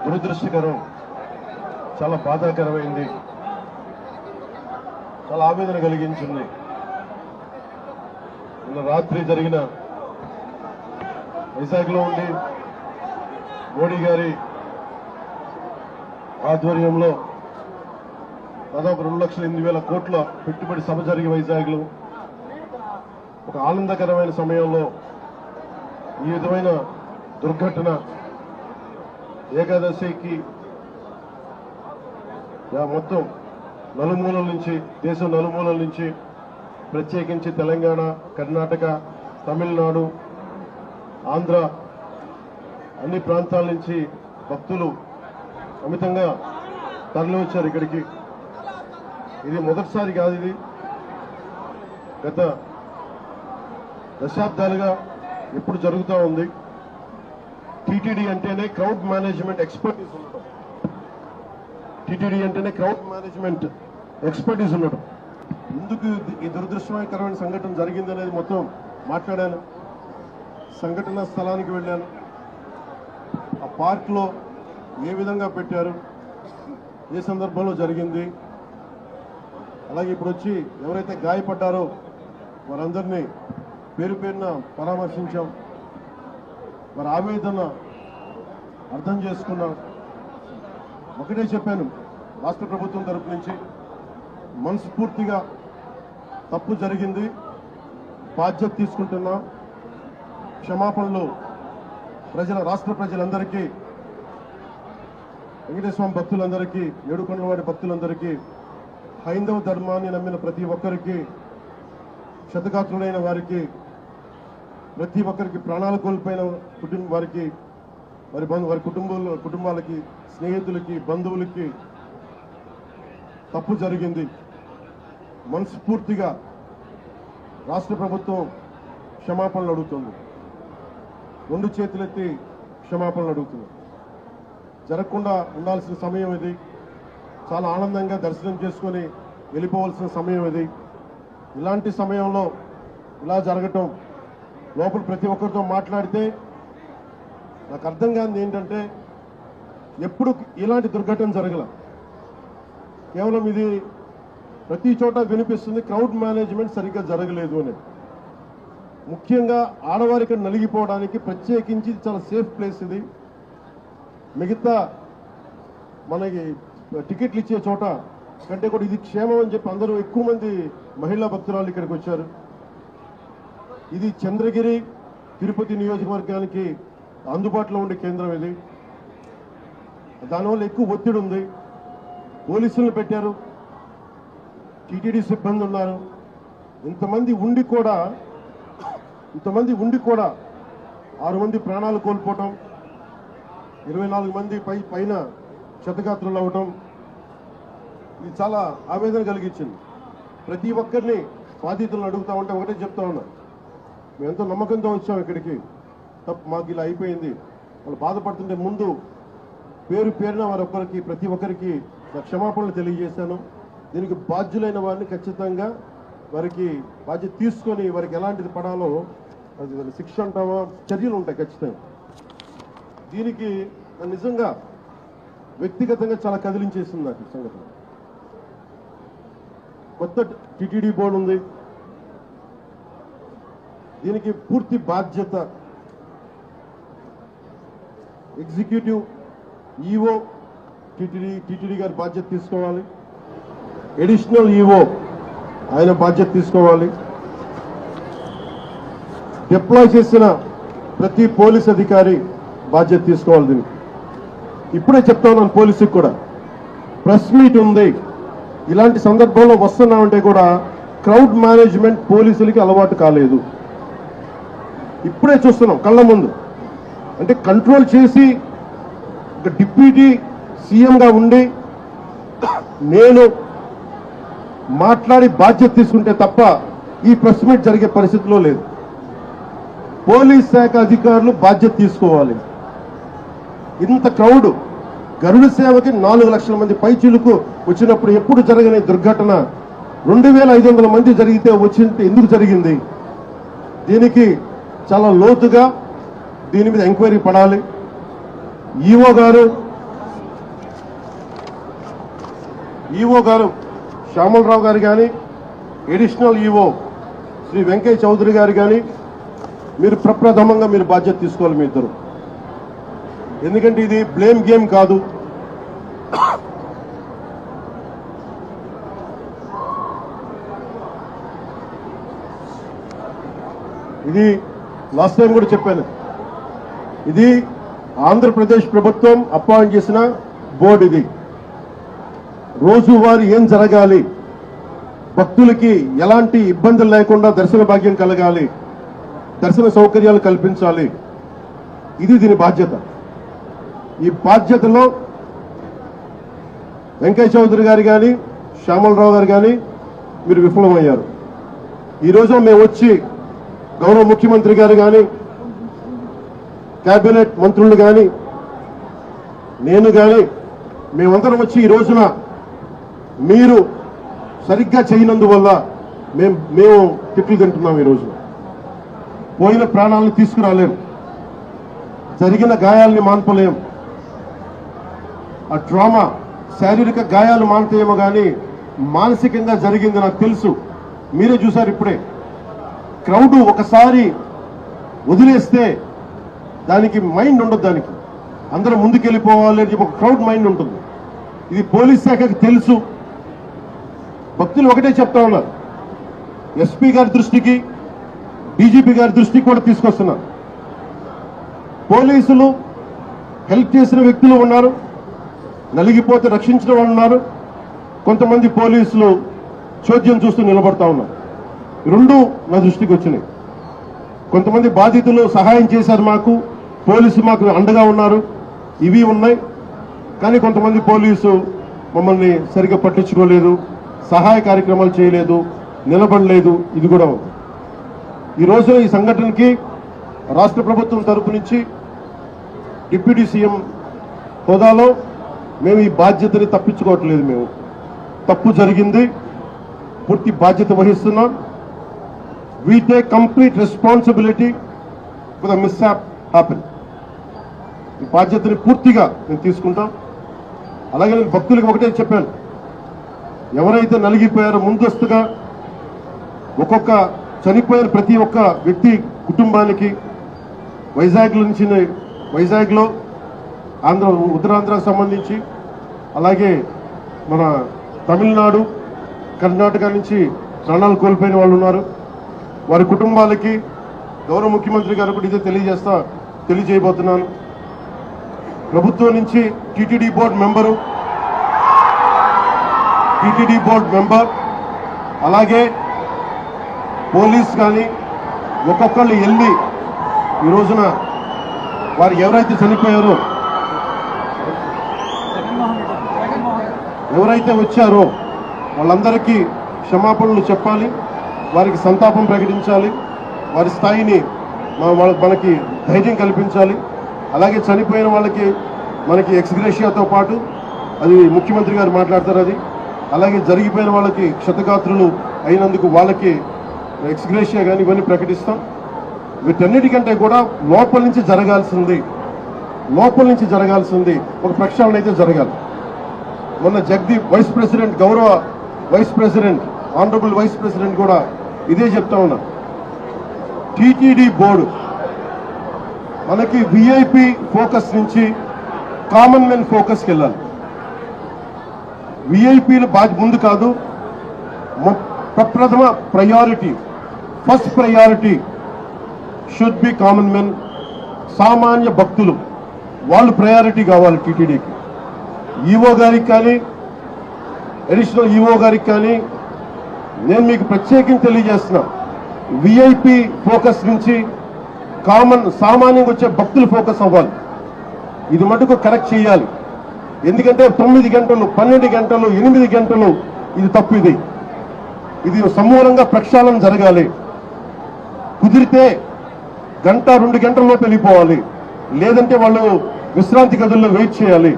దురదృష్టకరం, చాలా బాధాకరమైంది, చాలా ఆవేదన కలిగించింది. నిన్న రాత్రి జరిగిన వైజాగ్లో ఉండి మోడీ గారి ఆధ్వర్యంలో దాదాపు 2,08,000 కోట్ల పెట్టుబడి సభ జరిగి వైజాగ్లో ఒక ఆనందకరమైన సమయంలో ఈ విధమైన దుర్ఘటన ఏకాదశికి మొత్తం నలుమూలల నుంచి, దేశం నలుమూలల నుంచి, ప్రత్యేకించి తెలంగాణ, కర్ణాటక, తమిళనాడు, ఆంధ్ర అన్ని ప్రాంతాల నుంచి భక్తులు అమితంగా తరలివచ్చారు ఇక్కడికి. ఇది మొదటిసారి కాదు, ఇది గత దశాబ్దాలుగా ఎప్పుడు జరుగుతూ ఉంది. టీటీడీ అంటేనే క్రౌడ్ మేనేజ్మెంట్ ఎక్స్పర్టీస్ ఉండడం, టీటీడీ అంటేనే క్రౌడ్ మేనేజ్మెంట్ ఎక్స్పర్టీస్ ఉండడం. ఎందుకు ఈ దురదృష్టకరమైన సంఘటన జరిగిందనేది మొత్తం మాట్లాడాను. సంఘటన స్థలానికి వెళ్ళాను. ఆ పార్క్లో ఏ విధంగా పెట్టారు, ఏ సందర్భంలో జరిగింది, అలాగే ఇప్పుడు వచ్చి ఎవరైతే గాయపడ్డారో వారందరినీ పేరు పేరున పరామర్శించాం. వారి ఆవేదన అర్థం చేసుకున్నాం. ఒకటే చెప్పాను, రాష్ట్ర ప్రభుత్వం తరపు నుంచి మనస్ఫూర్తిగా తప్పు జరిగింది, బాధ్యత తీసుకుంటున్నాం, క్షమాపణలు రాష్ట్ర ప్రజలందరికీ, వెంకటేశ్వర భక్తులందరికీ, ఏడుకొండలవాడి భక్తులందరికీ, హైందవ ధర్మాన్ని నమ్మిన ప్రతి ఒక్కరికి, క్షతగాత్రులైన వారికి, ప్రతి ఒక్కరికి, ప్రాణాలు కోల్పోయిన వారికి, వారి కుటుంబాలకి, స్నేహితులకి, బంధువులకి తప్పు జరిగింది. మనస్ఫూర్తిగా రాష్ట్ర ప్రభుత్వం క్షమాపణలు అడుగుతుంది. 2 చేతులెత్తి క్షమాపణలు అడుగుతుంది. జరగకుండా ఉండాల్సిన సమయం ఇది. చాలా ఆనందంగా దర్శనం చేసుకొని వెళ్ళిపోవాల్సిన సమయం ఇది. ఇలాంటి సమయంలో ఇలా జరగటం, లోపల ప్రతి ఒక్కరితో మాట్లాడితే నాకు అర్థం కానిది ఏంటంటే, ఎప్పుడు ఇలాంటి దుర్ఘటన జరగల. కేవలం ఇది ప్రతి చోట వినిపిస్తుంది, క్రౌడ్ మేనేజ్మెంట్ సరిగ్గా జరగలేదు అని. ముఖ్యంగా ఆడవారికి నలిగిపోవడానికి ప్రత్యేకించి చాలా సేఫ్ ప్లేస్ ఇది. మిగతా మనకి టికెట్లు ఇచ్చే చోట కంటే కూడా ఇది క్షేమం అని చెప్పి అందరూ, ఎక్కువ మంది మహిళా భక్తురాలు ఇక్కడికి వచ్చారు. ఇది చంద్రగిరి, తిరుపతి నియోజకవర్గానికి అందుబాటులో ఉండే కేంద్రం ఇది. దానివల్ల ఎక్కువ ఒత్తిడి ఉంది. పోలీసులను పెట్టారు, టీటీడీ సిబ్బంది ఉన్నారు. ఇంతమంది ఉండి కూడా 6 మంది ప్రాణాలు కోల్పోవటం, 24 మంది పైన క్షతగాత్రులు అవ్వటం, ఇది చాలా ఆవేదన కలిగించింది. ప్రతి ఒక్కరిని బాధితులను అడుగుతా ఉంటే ఒకటే చెప్తా ఉన్నా, మేము ఎంతో నమ్మకంతో వచ్చాం ఇక్కడికి, మాకు ఇలా అయిపోయింది. వాళ్ళు బాధపడుతుంటే ముందు పేరున ప్రతి ఒక్కరికి క్షమాపణలు తెలియజేశాను. దీనికి బాధ్యులైన వారిని ఖచ్చితంగా వారికి బాధ్యత తీసుకొని వారికి ఎలాంటిది పడాలో అది శిక్ష అంటావా, చర్యలు ఉంటాయి ఖచ్చితంగా. దీనికి నిజంగా వ్యక్తిగతంగా చాలా కదిలించేసింది నాకు ఈ సంగతి. కొత్త టీటీడీ బోర్డు ఉంది, దీనికి పూర్తి బాధ్యత ఎగ్జిక్యూటివ్ ఈఓ టీటీడీ గారి బాధ్యత తీసుకోవాలి. అడిషనల్ ఈఓ ఆయన బాధ్యత తీసుకోవాలి. డిప్లాయ్ చేసిన ప్రతి పోలీస్ అధికారి బాధ్యత తీసుకోవాలి. దీనికి ఇప్పుడే చెప్తా ఉన్నాను, పోలీసుకి కూడా ప్రెస్ మీట్ ఉంది. ఇలాంటి సందర్భంలో వస్తున్నామంటే కూడా క్రౌడ్ మేనేజ్మెంట్ పోలీసులకి అలవాటు కాలేదు. ఇప్పుడే చూస్తున్నాం కళ్ళ ముందు. అంటే కంట్రోల్ చేసి డిప్యూటీ సీఎంగా ఉండి నేను మాట్లాడి బాధ్యత తీసుకుంటే తప్ప ఈ ప్రెస్ మీట్ జరిగే పరిస్థితిలో లేదు. పోలీస్ శాఖ అధికారులు బాధ్యత తీసుకోవాలి. ఇంత క్రౌడ్, గరుడ సేవకి 4 లక్షల మంది పైచిలుకు వచ్చినప్పుడు ఎప్పుడు జరగని దుర్ఘటన 2,500 మంది జరిగితే వచ్చింది ఎందుకు జరిగింది? దీనికి చాలా లోతుగా దీని మీద ఎంక్వైరీ పడాలి. ఈఓ గారు ఈఓ గారు శ్యామలరావు గారు కానీ, అడిషనల్ ఈఓ శ్రీ వెంకయ్య చౌదరి గారు కానీ మీరు ప్రప్రథమంగా మీరు బాధ్యత తీసుకోవాలి మీ ఇద్దరు. ఎందుకంటే ఇది బ్లేమ్ గేమ్ కాదు. ఇది లాస్ట్ టైం కూడా చెప్పాను, ఇది ఆంధ్రప్రదేశ్ ప్రభుత్వం అపాయింట్ చేసిన బోర్డు. ఇది రోజువారీ ఏం జరగాలి, భక్తులకి ఎలాంటి ఇబ్బందులు లేకుండా దర్శన భాగ్యం కలగాలి, దర్శన సౌకర్యాలు కల్పించాలి, ఇది దీని బాధ్యత. ఈ బాధ్యతలో వెంకయ్య చౌదరి గారు కానీ, శ్యామలరావు గారు కానీ మీరు విఫలమయ్యారు. ఈ రోజు మేము వచ్చి గౌరవ ముఖ్యమంత్రి గారు కానీ, కేబినెట్ మంత్రులు కానీ, నేను కానీ మేమందరం వచ్చి ఈ రోజున మీరు సరిగ్గా చేయనందువల్ల మేము తిట్లు తింటున్నాం. ఈ రోజు పోయిన ప్రాణాలను తీసుకురాలేం, జరిగిన గాయాలని మాన్పలేం. ఆ ట్రామా, శారీరక గాయాలు మాన్తాయేమో కానీ మానసికంగా జరిగింది నాకు తెలుసు. మీరే చూశారు ఇప్పుడే. క్రౌడ్ ఒకసారి వదిలేస్తే దానికి మైండ్ ఉండదు, దానికి అందరూ ముందుకెళ్ళిపోవాలి అని చెప్పి ఒక క్రౌడ్ మైండ్ ఉంటుంది. ఇది పోలీస్ శాఖకి తెలుసు. భక్తులు ఒకటే చెప్తా ఉన్నారు, ఎస్పీ గారి దృష్టికి, డీజీపీ గారి దృష్టికి కూడా తీసుకొస్తున్నారు. పోలీసులు హెల్ప్ చేసిన వ్యక్తులు ఉన్నారు, నలిగిపోతే రక్షించిన వాళ్ళు ఉన్నారు. కొంతమంది పోలీసులు చోద్యం చూస్తూ నిలబడతా ఉన్నారు. రెండు నా దృష్టికి వచ్చినాయి. కొంతమంది బాధితులు సహాయం చేశారు, మాకు పోలీసు మాకు అండగా ఉన్నారు, ఇవి ఉన్నాయి. కానీ కొంతమంది పోలీసు మమ్మల్ని సరిగ్గా పట్టించుకోలేదు, సహాయ కార్యక్రమాలు చేయలేదు, నిలబడలేదు. ఇది కూడా ఉంది. ఈ రోజు ఈ సంఘటనకి రాష్ట్ర ప్రభుత్వం తరపు నుంచి డిప్యూటీ సీఎం హోదాలో మేము ఈ బాధ్యతని తప్పించుకోవట్లేదు. మేము తప్పు జరిగింది, పూర్తి బాధ్యత వహిస్తున్నాం. We take complete responsibility for the mishap happened. ఈ బాధ్యతని పూర్తిగా మేము తీసుకుంటాం. అలాగే నేను భక్తులకు ఒకటే చెప్పాను, ఎవరైతే నలిగిపోయారో ముందస్తుగా ఒక్కొక్క చనిపోయిన ప్రతి ఒక్క వ్యక్తి కుటుంబానికి వైజాగ్లో ఉత్తరాంధ్రకు సంబంధించి, అలాగే మన తమిళనాడు, కర్ణాటక నుంచి ప్రాణాలు కోల్పోయిన వాళ్ళు ఉన్నారు. వారి కుటుంబాలకి గౌరవ ముఖ్యమంత్రి గారు కూడా ఇదే తెలియజేయబోతున్నాను. ప్రభుత్వం నుంచి టీటీడీ బోర్డు మెంబర్ అలాగే పోలీస్ కానీ ఒక్కొక్కళ్ళు వెళ్ళి ఈ రోజున వారు ఎవరైతే చనిపోయారో, ఎవరైతే వచ్చారో వాళ్ళందరికీ క్షమాపణలు చెప్పాలి, వారికి సంతాపం ప్రకటించాలి, వారి స్థాయిని మనకి ధైర్యం కల్పించాలి. అలాగే చనిపోయిన వాళ్ళకి మనకి ఎక్స్గ్రేషియాతో పాటు అది ముఖ్యమంత్రి గారు మాట్లాడతారు. అది అలాగే జరిగిపోయిన వాళ్ళకి క్షతగాత్రులు అయినందుకు వాళ్ళకి ఎక్స్గ్రేషియా కానీ ఇవన్నీ ప్రకటిస్తాం. వీటన్నిటికంటే కూడా లోపల నుంచి జరగాల్సింది ఒక ప్రక్షాళన అయితే జరగాలి. మొన్న జగదీప్ గౌరవ vice president honourable vice president కూడా ఇదే చెప్తా ఉన్నా. టీటీడీ బోర్డు మనకి విఐపి ఫోకస్ నుంచి కామన్ మెన్ ఫోకస్కి వెళ్ళాలి. విఐపీలు ముందు కాదు, ప్రప్రథమ priority, first priority should be common men. సామాన్య భక్తులు వాళ్ళు ప్రయారిటీ కావాలి టీటీడీకి. ఈఓ గారికి కానీ, అడిషనల్ ఈఓ గారికి కానీ నేను మీకు ప్రత్యేకించి తెలియజేస్తున్నా, విఐపి ఫోకస్ నుంచి సామాన్యంగా వచ్చే భక్తులు ఫోకస్ అవ్వాలి. ఇది మటుకు కరెక్ట్ చేయాలి. ఎందుకంటే 9 గంటలు, 12 గంటలు, 8 గంటలు ఇది తప్పు. ఇది సమూలంగా ప్రక్షాళన జరగాలి. కుదిరితే 1-2 గంటల్లో వెళ్ళిపోవాలి, లేదంటే వాళ్ళు విశ్రాంతి గదుల్లో వెయిట్ చేయాలి.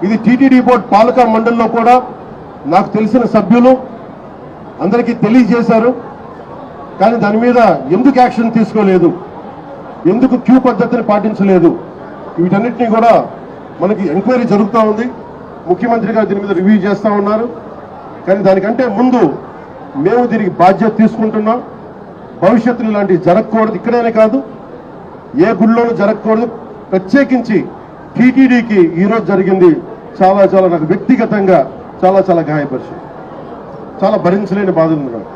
ఇది టీటీడీ బోర్డు పాలక మండలిలో కూడా నాకు తెలిసిన సభ్యులు అందరికీ తెలియజేశారు. కానీ దాని మీద ఎందుకు యాక్షన్ తీసుకోలేదు, ఎందుకు క్యూ పద్ధతిని పాటించలేదు, వీటన్నిటినీ కూడా మనకి ఎంక్వైరీ జరుగుతూ ఉంది. ముఖ్యమంత్రి గారు దీని మీద రివ్యూ చేస్తా ఉన్నారు. కానీ దానికంటే ముందు మేము దీనికి బాధ్యత తీసుకుంటున్నాం. భవిష్యత్తులో ఇలాంటివి జరగకూడదు. ఇక్కడనే కాదు, ఏ గుళ్ళోనూ జరగకూడదు. ప్రత్యేకించి టీటీడీకి ఈరోజు జరిగింది చాలా చాలా నాకు వ్యక్తిగతంగా చాలా చాలా గాయపరిచింది. చాలా భరించలేని బాధలు ఉన్నాయి.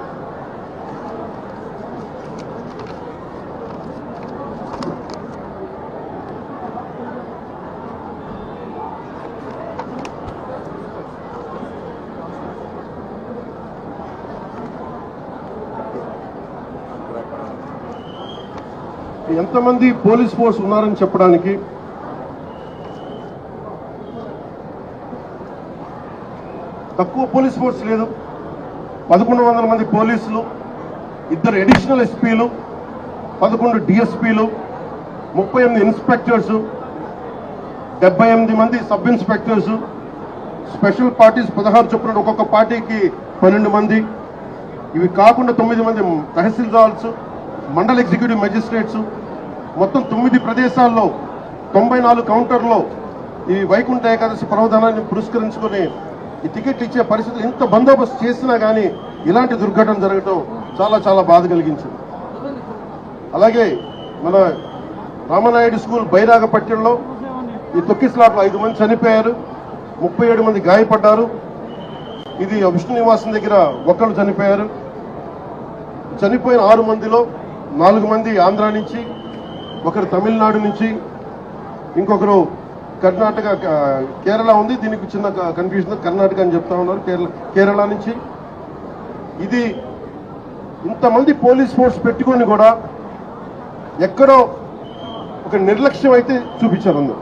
ఎంతమంది పోలీస్ ఫోర్స్ ఉన్నారని చెప్పడానికి తక్కువ పోలీస్ ఫోర్స్ లేదు. 1100 మంది పోలీసులు, 2 అడిషనల్ ఎస్పీలు, 11 డిఎస్పీలు, 38 ఇన్స్పెక్టర్స్, 78 మంది సబ్ ఇన్స్పెక్టర్స్, స్పెషల్ పార్టీస్ 16 చొప్పున ఒక్కొక్క పార్టీకి 12 మంది. ఇవి కాకుండా 9 మంది తహసీల్దార్స్, మండల ఎగ్జిక్యూటివ్ మెజిస్ట్రేట్స్, మొత్తం 9 ప్రదేశాల్లో 94 కౌంటర్లో ఈ వైకుంఠ ఏకాదశి పర్వదినాన్ని పురస్కరించుకుని ఈ టికెట్లు ఇచ్చే పరిస్థితులు ఇంత బందోబస్తు చేసినా కానీ ఇలాంటి దుర్ఘటన జరగడం చాలా చాలా బాధ కలిగించింది. అలాగే మన రామనాయుడు స్కూల్ బైరాగపట్నంలో ఈ తొక్కిసలాట్లో 5 మంది చనిపోయారు, 37 మంది గాయపడ్డారు. ఇది విష్ణు నివాసం దగ్గర ఒకళ్ళు చనిపోయారు. చనిపోయిన 6 మందిలో 4 మంది ఆంధ్ర నుంచి, ఒకరు తమిళనాడు నుంచి, ఇంకొకరు కర్ణాటక, కేరళ ఉంది. దీనికి చిన్న కన్ఫ్యూజన్, కర్ణాటక అని చెప్తా ఉన్నారు, కేరళ నుంచి. ఇది ఇంతమంది పోలీస్ ఫోర్స్ పెట్టుకొని కూడా ఎక్కడో ఒక నిర్లక్ష్యం అయితే చూపించారు అందరూ.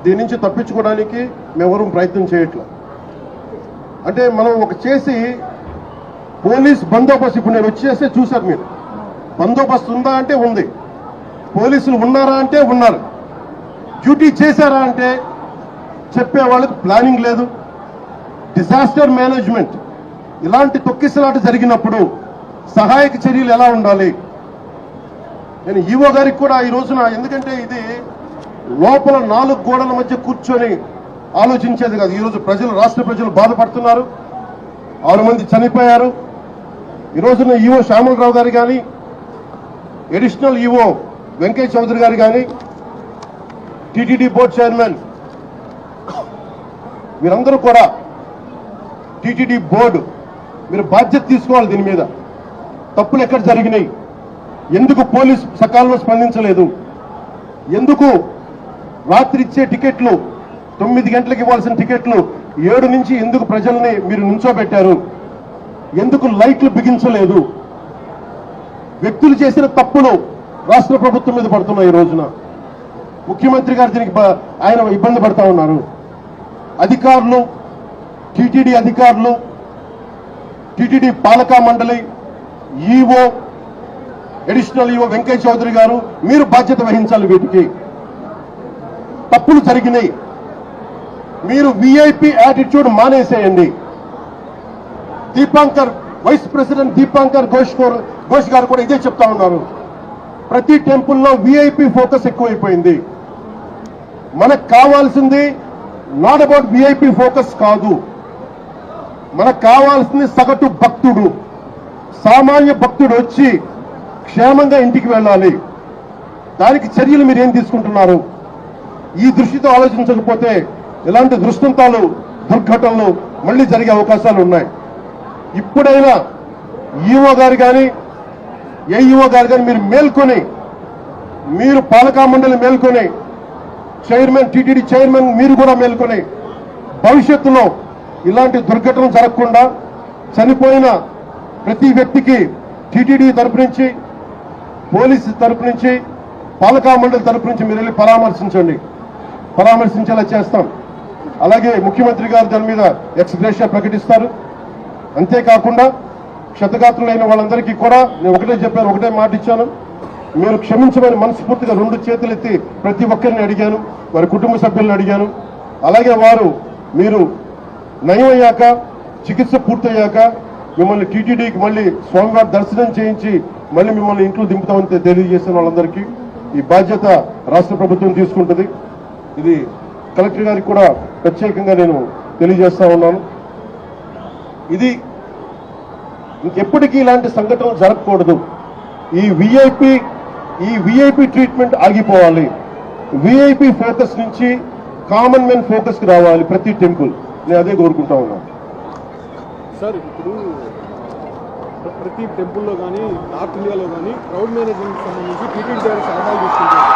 దీని నుంచి తప్పించుకోవడానికి మేమెవరూ ప్రయత్నం చేయట్లేదు. అంటే మనం ఒక చేసి పోలీస్ బందోబస్తు, ఇప్పుడు నేను వచ్చేస్తే చూశారు మీరు, బందోబస్తు ఉందా అంటే ఉంది, పోలీసులు ఉన్నారా అంటే ఉన్నారు, డ్యూటీ చేశారా అంటే చెప్పే వాళ్ళకి ప్లానింగ్ లేదు. డిజాస్టర్ మేనేజ్మెంట్, ఇలాంటి తొక్కిసలాట జరిగినప్పుడు సహాయక చర్యలు ఎలా ఉండాలి. నేను ఈవో గారికి కూడా ఈ రోజున, ఎందుకంటే ఇది లోపల 4 గోడల మధ్య కూర్చొని ఆలోచించేది కాదు. ఈరోజు ప్రజలు, రాష్ట్ర ప్రజలు బాధపడుతున్నారు. 6 మంది చనిపోయారు. ఈ రోజున ఈవో శ్యామలరావు గారు కానీ, అడిషనల్ ఈవో వెంకయ్య చౌదరి గారు కానీ, టీటీడీ బోర్డు చైర్మన్, మీరందరూ కూడా టీటీడీ బోర్డు మీరు బాధ్యత తీసుకోవాలి. దీని మీద తప్పులు ఎక్కడ జరిగినాయి, ఎందుకు పోలీస్ సకాలంలో స్పందించలేదు, ఎందుకు రాత్రి ఇచ్చే టికెట్లు 9 గంటలకు ఇవ్వాల్సిన టికెట్లు 7 నుంచి ఎందుకు ప్రజల్ని మీరు నుంచోబెట్టారు, ఎందుకు లైట్లు బిగించలేదు. వ్యక్తులు చేసిన తప్పులు రాష్ట్ర ప్రభుత్వం మీద పడుతున్నాయి. ఈ రోజున ముఖ్యమంత్రి గారు దీనికి ఆయన ఇబ్బంది పడతా ఉన్నారు. అధికారులు, టీటీడీ అధికారులు, టీటీడీ పాలకా మండలి, EO, additional EO Venkaiah Chowdary గారు, మీరు బాధ్యత వహించాలి. వీటికి తప్పులు జరిగినాయి. మీరు విఐపి యాటిట్యూడ్ మానేసేయండి. దీపాంకర్, వైస్ ప్రెసిడెంట్ దీపాంకర్ ఘోష్ గారు కూడా ఇదే చెప్తా ఉన్నారు. ప్రతి టెంపుల్లో విఐపి ఫోకస్ ఎక్కువైపోయింది. మనకు కావాల్సింది నాట్ అబౌట్ విఐపి ఫోకస్ కాదు, మనకు కావాల్సింది సగటు భక్తుడు, సామాన్య భక్తుడు వచ్చి క్షేమంగా ఇంటికి వెళ్ళాలి. దానికి చర్యలు మీరు ఏం తీసుకుంటున్నారు? ఈ దృష్టితో ఆలోచించకపోతే ఇలాంటి దృష్టాంతాలు, దుర్ఘటనలు మళ్లీ జరిగే అవకాశాలు ఉన్నాయి. ఇప్పుడైనా ఈఓ గారు కానీ, ఏఈఓ గారు కానీ మీరు మేల్కొని, మీరు పాలకా మండలి మేల్కొని, చైర్మన్, టీటీడీ చైర్మన్ మీరు కూడా మేల్కొని, భవిష్యత్తులో ఇలాంటి దుర్ఘటనలు జరగకుండా చనిపోయిన ప్రతి వ్యక్తికి టీటీడీ తరపు నుంచి, పోలీసు తరపు నుంచి, పాలకా మండలి తరపు నుంచి మీరు వెళ్ళి పరామర్శించేలా చేస్తాం. అలాగే ముఖ్యమంత్రి గారు దాని మీద ఎక్స్ గ్రేషియా ప్రకటిస్తారు. అంతేకాకుండా క్షతగాత్రులైన వాళ్ళందరికీ కూడా నేను ఒకటే మాట ఇచ్చాను, మీరు క్షమించమని మనస్ఫూర్తిగా 2 చేతులెత్తి ప్రతి ఒక్కరిని అడిగాను, వారి కుటుంబ సభ్యులను అడిగాను. అలాగే మీరు నయమయ్యాక, చికిత్స పూర్తయ్యాక మిమ్మల్ని టీటీడీకి మళ్ళీ స్వామివారి దర్శనం చేయించి మళ్ళీ మిమ్మల్ని ఇంట్లో దింపుతామని తెలియజేసిన వాళ్ళందరికీ ఈ బాధ్యత రాష్ట్ర ప్రభుత్వం తీసుకుంటుంది. ఇది కలెక్టర్ గారికి కూడా ప్రత్యేకంగా నేను తెలియజేస్తా ఉన్నాను. ఇది ఇంకెప్పటికీ ఇలాంటి సంఘటనలు జరగకూడదు. ఈ విఐపి ట్రీట్మెంట్ ఆగిపోవాలి. విఐపి ఫోకస్ నుంచి కామన్ మెన్ ఫోకస్ కి రావాలి ప్రతి టెంపుల్. నేను అదే కోరుకుంటా ఉన్నాను. సార్, ఇప్పుడు ప్రతి టెంపుల్లో కానీ నార్త్ ఇండియాలో కానీ క్రౌడ్ మేనేజ్మెంట్ సంబంధించి టీటీడీ ద్వారా సలహాలు తీసుకుంటారు.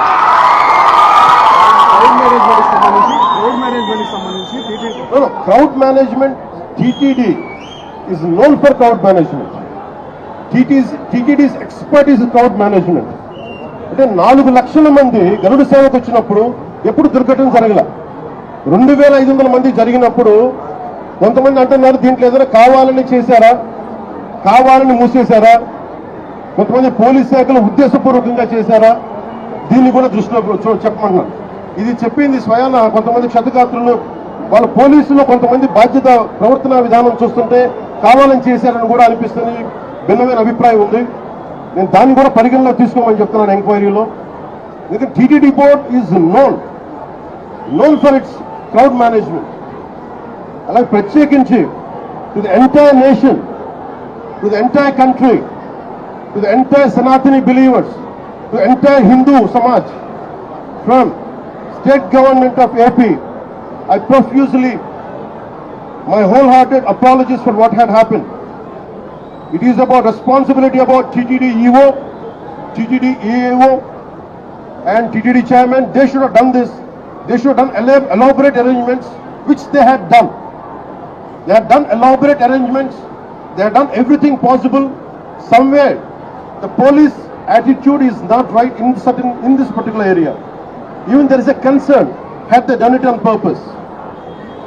Crowd management TTD is known for crowd management. TTD's expertise is crowd management. అంటే 4 లక్షల మంది గరుడ సేవకు వచ్చినప్పుడు ఎప్పుడు దుర్ఘటన జరగల. 2500 మంది జరిగినప్పుడు కొంతమంది అంటున్నారు దీంట్లో ఏదైనా కావాలని చేశారా, కావాలని మూసేశారా, కొంతమంది పోలీస్ శాఖలు ఉద్దేశపూర్వకంగా చేశారా, దీన్ని కూడా దృష్టిలో చెప్పమంటున్నారు. ఇది చెప్పింది స్వయాన కొంతమంది క్షతగాత్రులు, వాళ్ళ పోలీసులు కొంతమంది బాధ్యత ప్రవర్తన విధానం చూస్తుంటే కావాలని చేశారని కూడా అనిపిస్తుంది. భిన్నమైన అభిప్రాయం ఉంది. నేను దాన్ని కూడా పరిగణలో తీసుకోమని చెప్తున్నాను ఎంక్వైరీలో. ఎందుకంటే TTD board is known for it's crowd management. అలాగే ప్రత్యేకించి to the entire nation, to the entire country, to the entire Sanatani believers, to entire Hindu Samaj from state government of AP, I profusely my wholehearted apologies for what had happened. It is about responsibility about TTD EO, TTD EAO and TTD chairman. They should have done this. They should have done elaborate arrangements, which they had done. They had done elaborate arrangements. They had done everything possible. Somewhere the police attitude is not right in this particular area. Even there is a concern. Had they done it on purpose?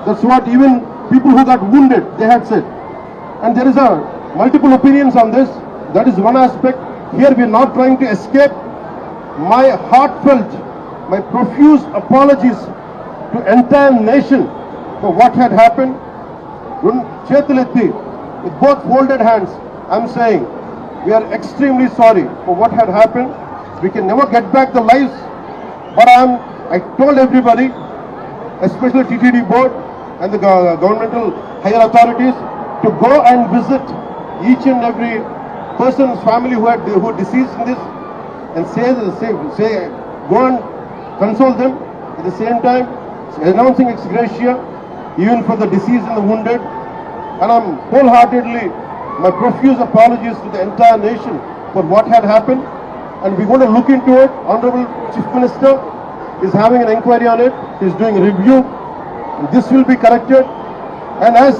That's what even people who got wounded, they had said. And there is multiple opinions on this. That is one aspect. Here we are not trying to escape. My heartfelt, my profuse apologies to entire nation for what had happened. Chetuletti, with both folded hands, I'm saying we are extremely sorry for what had happened. We can never get back the lives, but I told everybody, especially TTD board and the governmental higher authorities, to go and visit each and every person's family who deceased in this, and say go and console them. At the same time, announcing ex gratia even for the deceased and the wounded. And I'm wholeheartedly, my profuse apologies to the entire nation for what had happened. And we're going to look into it. Honorable Chief Minister is having an inquiry on it. He's doing a review. This will be corrected. And as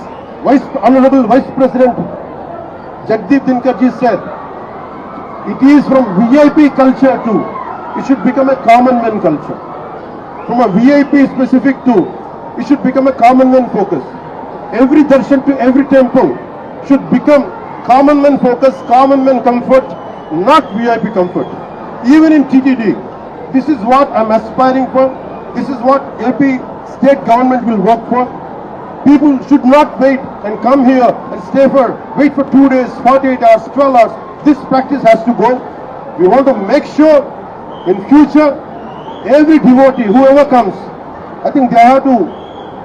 Honorable Vice President Jagdeep Dinkarji said, it is from VIP culture to, it should become a common man culture. From a VIP specific to, it should become a common man focus. Every darshan to every temple should become common man focus, common man comfort, not VIP comfort. Even in TTD, this is what I'm aspiring for. This is what AP state government will work for. People should not wait and come here and wait for 2 days, 48 hours, 12 hours. This practice has to go. We want to make sure in future, every devotee, whoever comes, I think they have to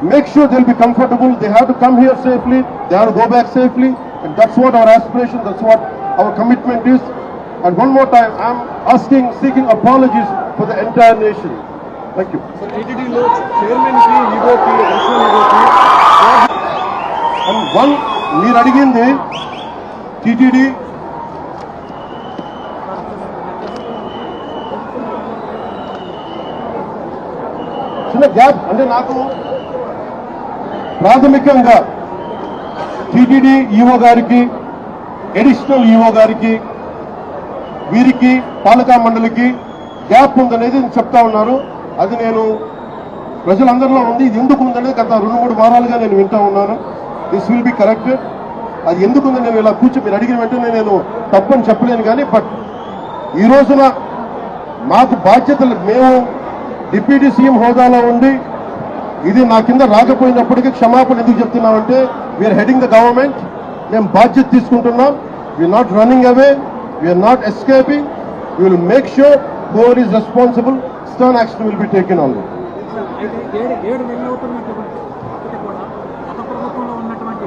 make sure they'll be comfortable. They have to come here safely. They have to go back safely. And that's what our aspiration, that's what our commitment is. And one more time, I'm seeking apologies for the entire nation. Thank you. So TTD lo chairman ki ego ki national ego ki and one meer adigindi TTD చిన్న gap అంటే నాకు ప్రాథమికంగా TTD EO గారికి, additional EO గారికి, వీరికి పాలకా మండలికి gap ఉందనేది చెప్తా ఉన్నారు. అది నేను ప్రజలందరిలో ఉంది. ఇది ఎందుకు ఉందనేది గత 2-3 వారాలుగా నేను వింటా ఉన్నాను. This will be corrected. అది ఎందుకుందని నేను ఇలా మీరు అడిగిన వెంటనే నేను తప్పని చెప్పలేను. కానీ బట్ ఈ రోజున మాకు బాధ్యతలు, మేము డిప్యూటీ సీఎం హోదాలో ఉండి ఇది నా కింద రాకపోయినప్పటికీ క్షమాపణ ఎందుకు చెప్తున్నామంటే, వీఆర్ హెడింగ్ ద గవర్నమెంట్. మేము బాధ్యత తీసుకుంటున్నాం. We're not running away, we're not escaping. We will make sure whoever is responsible, stern action will be taken on them. అయితే 7 నెలలు అవుతున్నటువంటి అప్పటికి కూడా గత ప్రభుత్వంలో ఉన్నటువంటి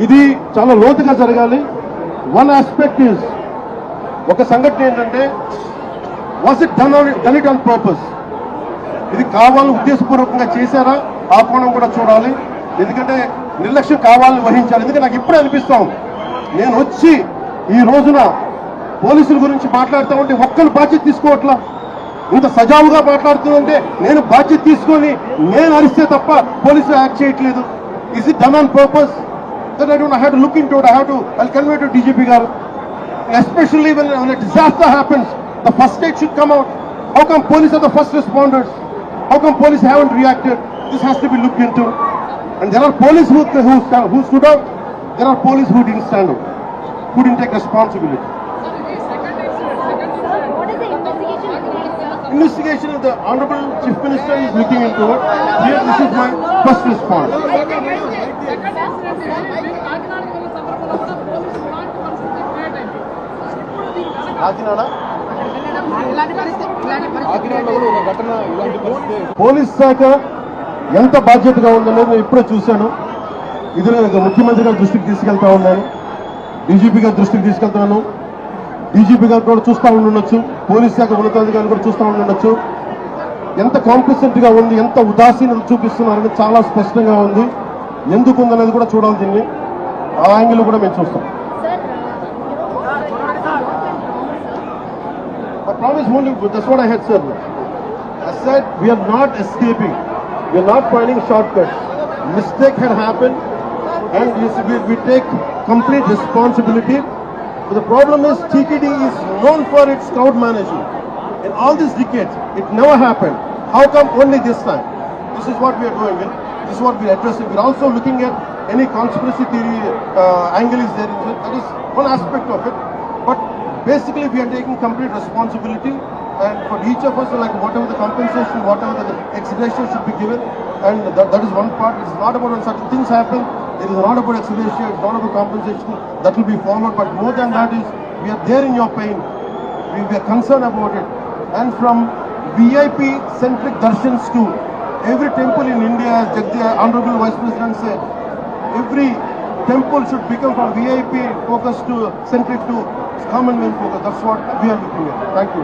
ఇది చాలా లోతుగా జరగాలి. వన్ ఆస్పెక్ట్ ఇస్, ఒక సంఘటన ఏంటంటే was it done it on purpose, ఇది కావాలని ఉద్దేశపూర్వకంగా చేశారా ఆ కోణం కూడా చూడాలి. ఎందుకంటే నిర్లక్ష్యం కావాలని వహించాలి. ఎందుకంటే నాకు ఇప్పుడే అనిపిస్తాం, నేను వచ్చి ఈ రోజున పోలీసుల గురించి మాట్లాడుతూ ఉంటే ఒక్కరు బాధ్యత తీసుకోవట్లా. ఇంత సజావుగా మాట్లాడుతుందంటే నేను బాధ్యత తీసుకొని నేను అరిస్తే తప్ప పోలీసులు యాక్ట్ చేయట్లేదు. Is it done on purpose? That I don't have to look into it. I'll convey to DGP గారు, especially when a disaster happens, the first aid should come out. How come police are the first responders? How come police haven't reacted? This has to be looked into. And there are police who stood out. There are police who didn't stand up, who didn't take responsibility. What is the investigation? Investigation of the Honorable Chief Minister is looking into it. Here, this is my first response. కాకినాడలో కూడా ఒక ఘటన ఇలాంటి పరిస్థితి. Police శాఖ ఎంత బాధ్యతగా ఉందనేది నేను ఇప్పుడే చూశాను. ఇది నేను ముఖ్యమంత్రి గారి దృష్టికి తీసుకెళ్తా ఉన్నాను, డీజీపీ గారి దృష్టికి తీసుకెళ్తాను. డీజీపీ గారు కూడా చూస్తూ ఉండొచ్చు, పోలీస్ శాఖ ఉన్నతాధికారులు కూడా చూస్తూ ఉండొచ్చు. ఎంత కాంప్లిసెంట్ గా ఉంది, ఎంత ఉదాసీనత చూపిస్తున్నారని చాలా స్పష్టంగా ఉంది. ఎందుకు ఉందనేది కూడా చూడాలి. దీన్ని ఆ యాంగిల్ కూడా మేము చూస్తాం. I promise only, that's what I had said. I said we are not escaping, we are not finding shortcuts. Mistake had happened, and we take complete responsibility. But the problem is TTD is known for its crowd management. In all these decades, it never happened. How come only this time? This is what we are doing. This is what we are addressing. We are also looking at any conspiracy theory angle is there. That is one aspect of it. But basically, we are taking complete responsibility, and for each of us, like whatever the compensation, whatever the exhibition should be given, and that is one part. It's not about when such things happen. It is not about exhibition. It's not about compensation. That will be followed. But more than that is, we are there in your pain. We are concerned about it. And from VIP-centric darshans to every temple in India, as Jagdi, Honorable Vice President said, every temple should become from VIP focus to centric to common man focus. That's what we are looking at. Thank you.